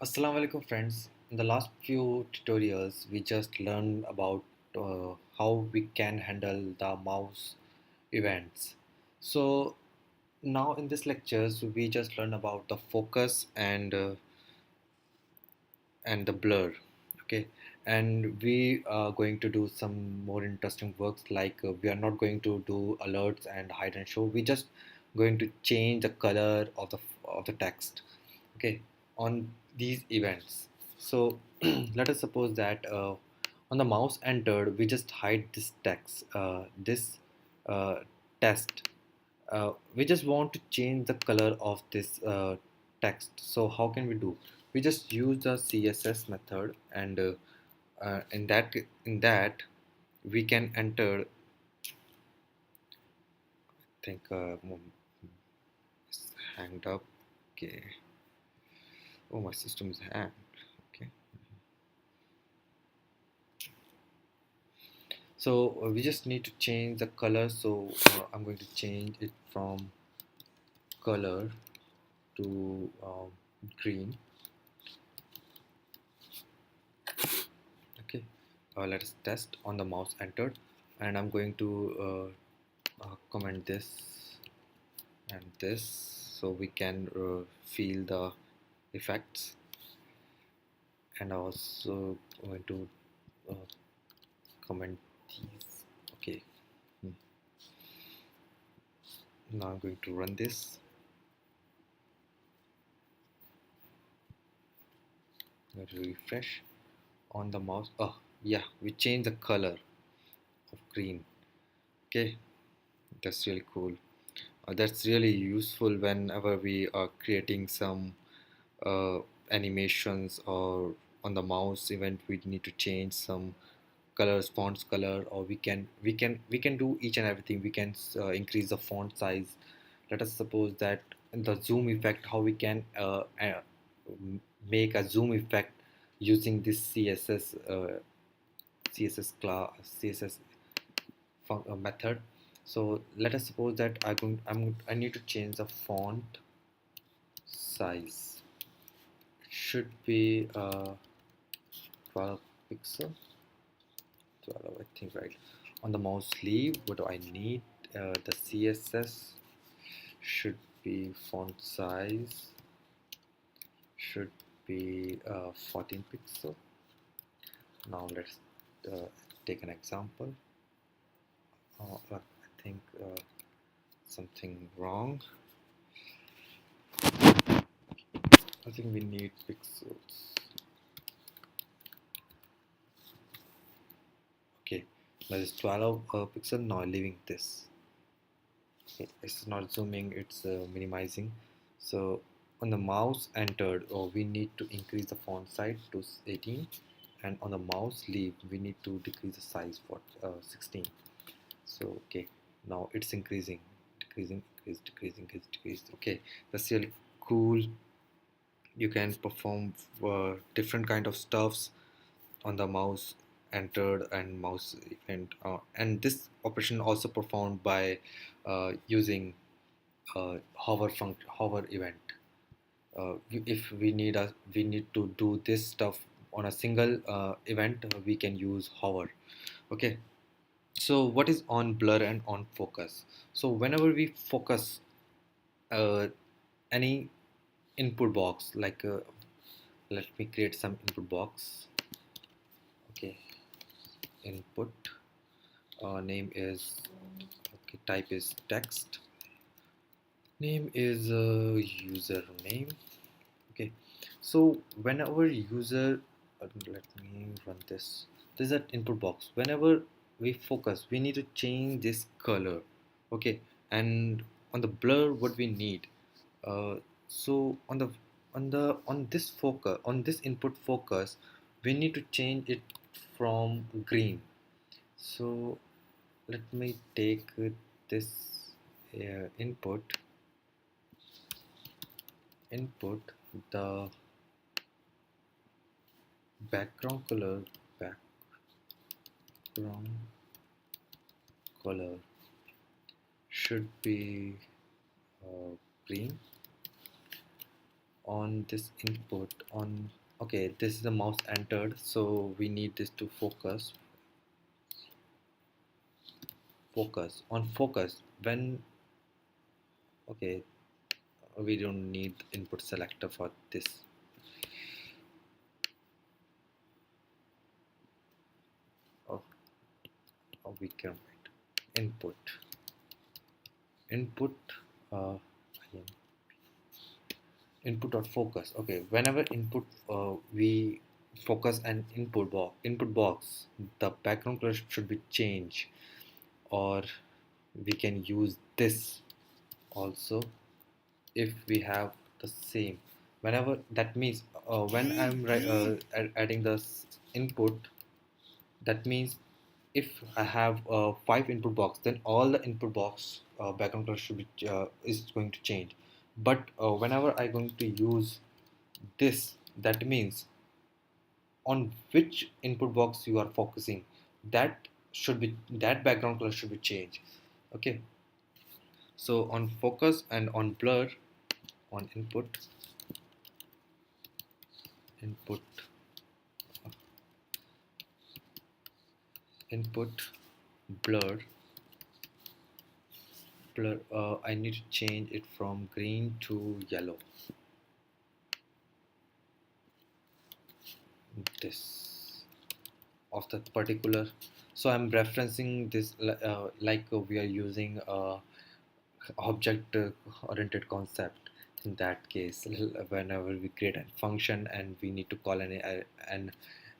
Assalamu alaikum friends. In the last few tutorials, we just learned about how we can handle the mouse events. So now in this lectures, we just learn about the focus and the blur. Okay, and we are going to do some more interesting works like we are not going to do alerts and hide and show. We just going to change the color of the text. Okay, on these events. So let us suppose that on the mouse entered we just hide this text, this uh, test. We just want to change the color of this text. So how can we do? We just use the css method, and in that we can enter. I think it's hanged up. Okay. Oh, my system is hanged. Okay. So we just need to change the color. So I'm going to change it from color to green. Okay, let us test on the mouse entered, and I'm going to comment this and this so we can feel the effects, and also going to uh, comment these. Okay. Hmm. Now I'm going to run this. Let me refresh on the mouse. Oh yeah, we change the color of green. Okay, that's really cool. That's really useful whenever we are creating some uh, animations, or on the mouse event we need to change some colors, fonts color, or we can do each and everything. We can increase the font size. Let us suppose that in the zoom effect, how we can make a zoom effect using this css method. So let us suppose that I need to change the font size. It should be 12 pixel. 12, I think, right. On the mouse sleeve, what do I need? The css should be font size should be 14 pixel. Now let's uh, take an example. I think something wrong. I think we need pixels. Okay, that is 12 pixel. Now leaving this. Okay, it's not zooming, it's minimizing. So on the mouse entered, we need to increase the font size to 18, and on the mouse leave we need to decrease the size for 16. So okay, now it's increasing, decreasing, decrease. Okay, that's really cool. You can perform different kind of stuffs on the mouse entered and mouse event, and this operation also performed by using hover event. If we need to do this stuff on a single event, we can use hover. Okay, so what is on blur and on focus? So whenever we focus uh, any input box, like let me create some input box. Okay, input name is, okay, type is text, name is username. Okay, so whenever user, let me run this. This is an input box. Whenever we focus, we need to change this color. Okay, and on the blur, what we need. So on this focus, on this input focus, we need to change it from green. So let me take this input, the background background color should be green, on this input on. Okay, this is the mouse entered, so we need this to focus on focus when. Okay, we don't need input selector for this. Oh, we can write input uh, again, input dot focus. Okay, whenever input we focus an input box, the background color should be changed, or we can use this also if we have the same. Whenever that means when adding this input, that means if I have five input box, then all the input box background color should be is going to change. But whenever I'm going to use this, that means on which input box you are focusing, that background color should be changed. Okay, so on focus and on blur, on input input blur I need to change it from green to yellow. This of the particular, so I'm referencing this like we are using object oriented concept. In that case, whenever we create a function and we need to call an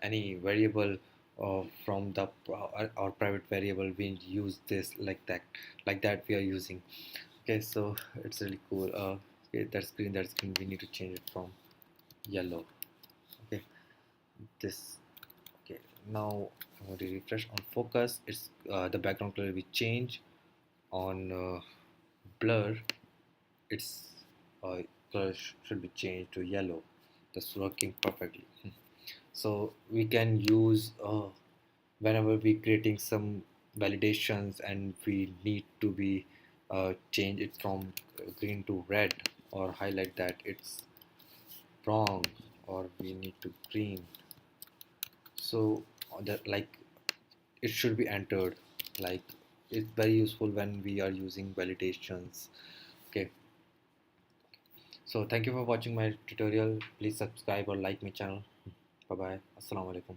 any variable from the our private variable, we use this like that we are using. Okay, so it's really cool. Okay, that's green, we need to change it from yellow. Okay, this. Okay, now I'm going to refresh on focus. It's the background color we change. On blur, its color should be changed to yellow. That's working perfectly. So we can use whenever we creating some validations and we need to be change it from green to red, or highlight that it's wrong, or we need to green. So that like it should be entered, like it's very useful when we are using validations. Okay, so thank you for watching my tutorial. Please subscribe or like my channel. Bye bye. Assalamu alaikum.